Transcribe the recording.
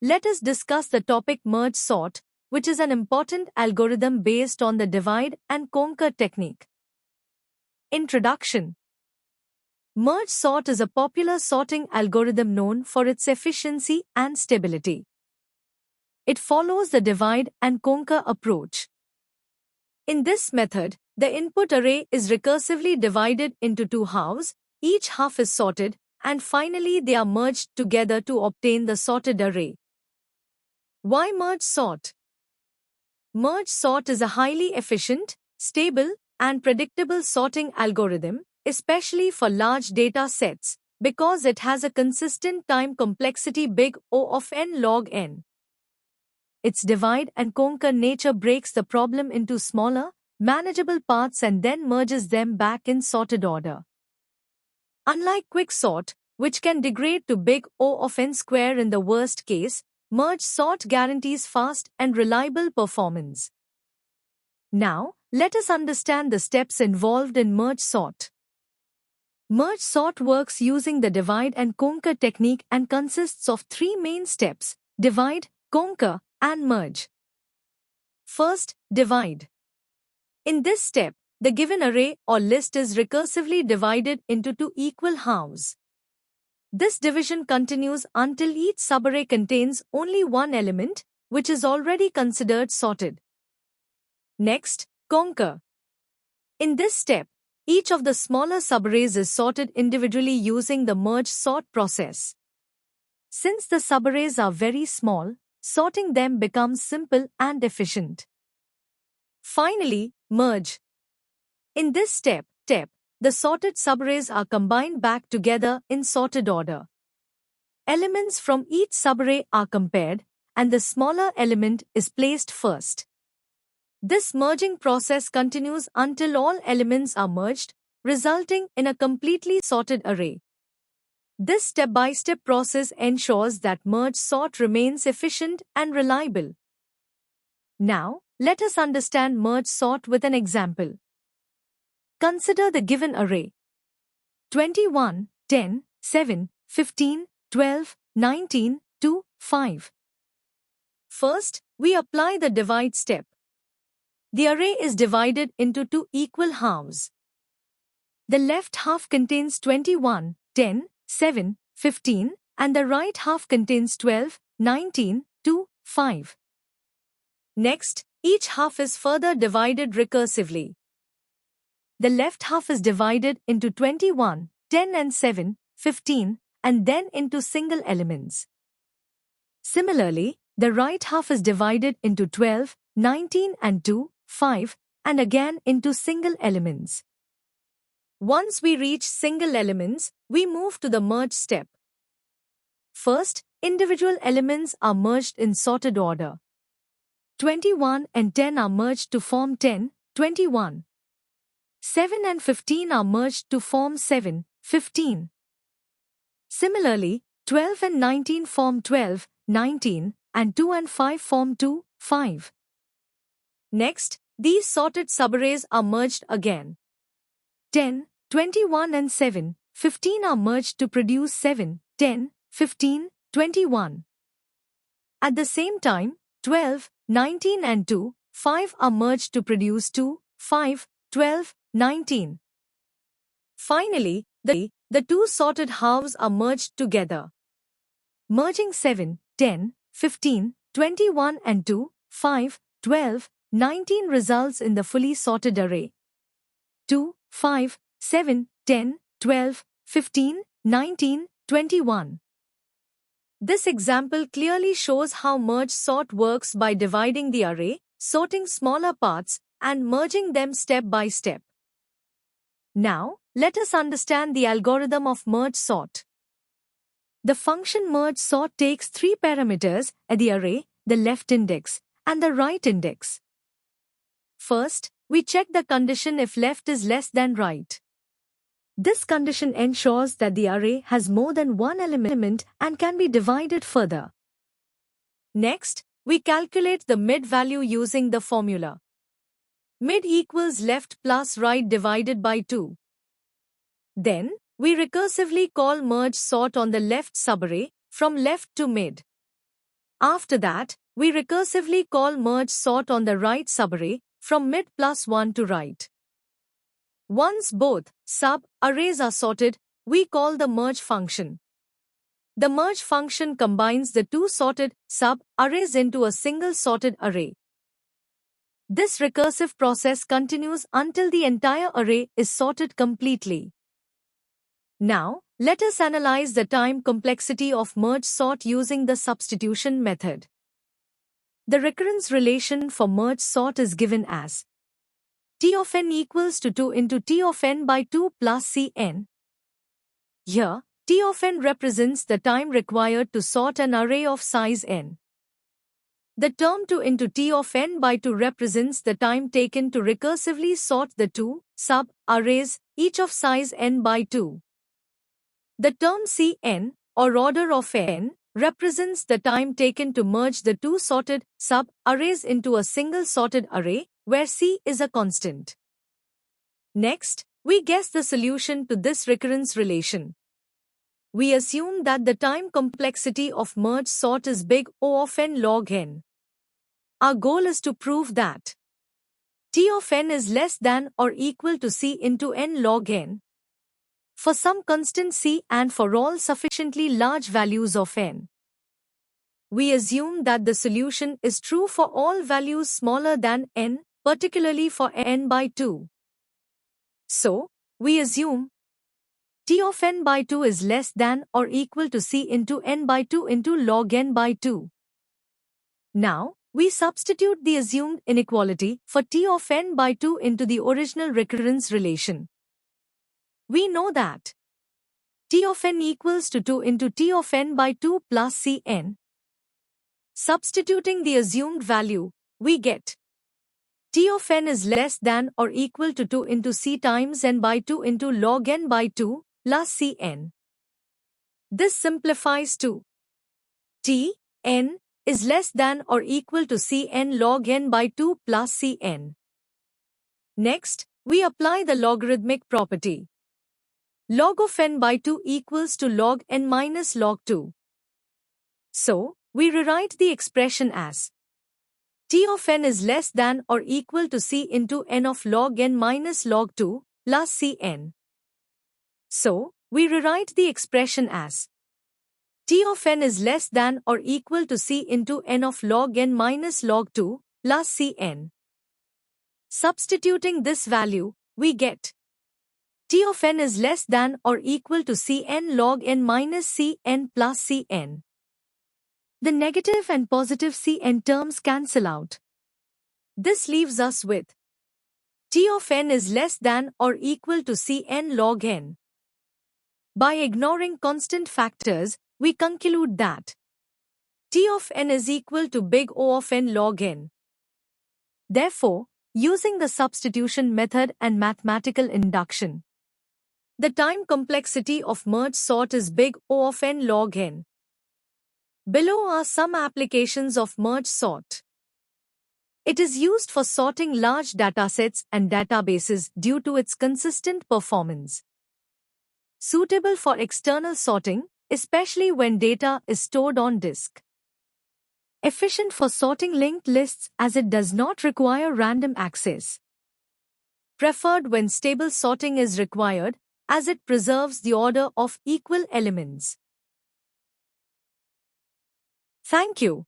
let us discuss the topic merge sort, which is an important algorithm based on the divide and conquer technique. Introduction. Merge sort is a popular sorting algorithm known for its efficiency and stability. It follows the divide and conquer approach. In this method, the input array is recursively divided into two halves, each half is sorted, and finally they are merged together to obtain the sorted array. Why merge sort? Merge sort is a highly efficient, stable, and predictable sorting algorithm, especially for large data sets, because it has a consistent time complexity big O of n log n. Its divide and conquer nature breaks the problem into smaller, manageable parts and then merges them back in sorted order. Unlike quicksort, which can degrade to big O of n square in the worst case, merge sort guarantees fast and reliable performance. Now, let us understand the steps involved in merge sort. Merge sort works using the divide and conquer technique and consists of three main steps: divide, conquer, and merge. First, divide. In this step, the given array or list is recursively divided into two equal halves. This division continues until each subarray contains only one element, which is already considered sorted. Next, conquer. In this step, each of the smaller subarrays is sorted individually using the merge sort process. Since the subarrays are very small, sorting them becomes simple and efficient. Finally, merge. In this step, the sorted subarrays are combined back together in sorted order. Elements from each subarray are compared, and the smaller element is placed first. This merging process continues until all elements are merged, resulting in a completely sorted array. This step-by-step process ensures that merge sort remains efficient and reliable. Now, let us understand merge sort with an example. Consider the given array: 21, 10, 7, 15, 12, 19, 2, 5. First, we apply the divide step. The array is divided into two equal halves. The left half contains 21, 10, 7, 15, and the right half contains 12, 19, 2, 5. Next, each half is further divided recursively. The left half is divided into 21, 10 and 7, 15, and then into single elements. Similarly, the right half is divided into 12, 19 and 2, 5, and again into single elements. Once we reach single elements, we move to the merge step. First, individual elements are merged in sorted order. 21 and 10 are merged to form 10, 21. 7 and 15 are merged to form 7, 15. Similarly, 12 and 19 form 12, 19, and 2 and 5 form 2, 5. Next, these sorted subarrays are merged again. 10, 21 and 7, 15 are merged to produce 7, 10, 15, 21. At the same time, 12, 19 and 2, 5 are merged to produce 2, 5, 12, 19. Finally, the two sorted halves are merged together. Merging 7, 10, 15, 21 and 2, 5, 12, 19 results in the fully sorted array. 2, 5, 7, 10, 12, 15, 19, 21. This example clearly shows how merge sort works by dividing the array, sorting smaller parts, and merging them step by step. Now, let us understand the algorithm of merge sort. The function merge sort takes three parameters: the array, the left index, and the right index. First, we check the condition if left is less than right. This condition ensures that the array has more than one element and can be divided further. Next, we calculate the mid value using the formula. Mid equals left plus right divided by 2. Then, we recursively call merge sort on the left subarray, from left to mid. After that, we recursively call merge sort on the right subarray from mid plus 1 to right. Once both sub-arrays are sorted, we call the merge function. The merge function combines the two sorted sub-arrays into a single sorted array. This recursive process continues until the entire array is sorted completely. Now, let us analyze the time complexity of merge sort using the substitution method. The recurrence relation for merge sort is given as T of n equals to 2 into T of n by 2 plus Cn. Here, T of n represents the time required to sort an array of size n. The term 2 into T of n by 2 represents the time taken to recursively sort the two sub-arrays, each of size n by 2. The term Cn, or order of n, represents the time taken to merge the two sorted sub-arrays into a single sorted array, where C is a constant. Next, we guess the solution to this recurrence relation. We assume that the time complexity of merge sort is big O of n log n. Our goal is to prove that T of n is less than or equal to C into n log n for some constant C and for all sufficiently large values of n. We assume that the solution is true for all values smaller than n, particularly for n by 2. So, we assume T of n by 2 is less than or equal to C into n by 2 into log n by 2. Now, we substitute the assumed inequality for T of n by 2 into the original recurrence relation. We know that T of n equals to 2 into T of n by 2 plus Cn. Substituting the assumed value, we get T of n is less than or equal to 2 into C times n by 2 into log n by 2 plus Cn. This simplifies to T n is less than or equal to Cn log n by 2 plus Cn. Next, we apply the logarithmic property. Log of n by 2 equals to log n minus log 2. So, we rewrite the expression as T of n is less than or equal to C into n of log n minus log 2 plus Cn. So, we rewrite the expression as T of n is less than or equal to C into n of log n minus log 2 plus Cn. Substituting this value, we get T of n is less than or equal to Cn log n minus Cn plus Cn. The negative and positive Cn terms cancel out. This leaves us with T of n is less than or equal to Cn log n. By ignoring constant factors, we conclude that T of n is equal to big O of n log n. Therefore, using the substitution method and mathematical induction, the time complexity of merge sort is big O of n log n. Below are some applications of merge sort. It is used for sorting large datasets and databases due to its consistent performance. Suitable for external sorting, especially when data is stored on disk. Efficient for sorting linked lists as it does not require random access. Preferred when stable sorting is required, as it preserves the order of equal elements. Thank you.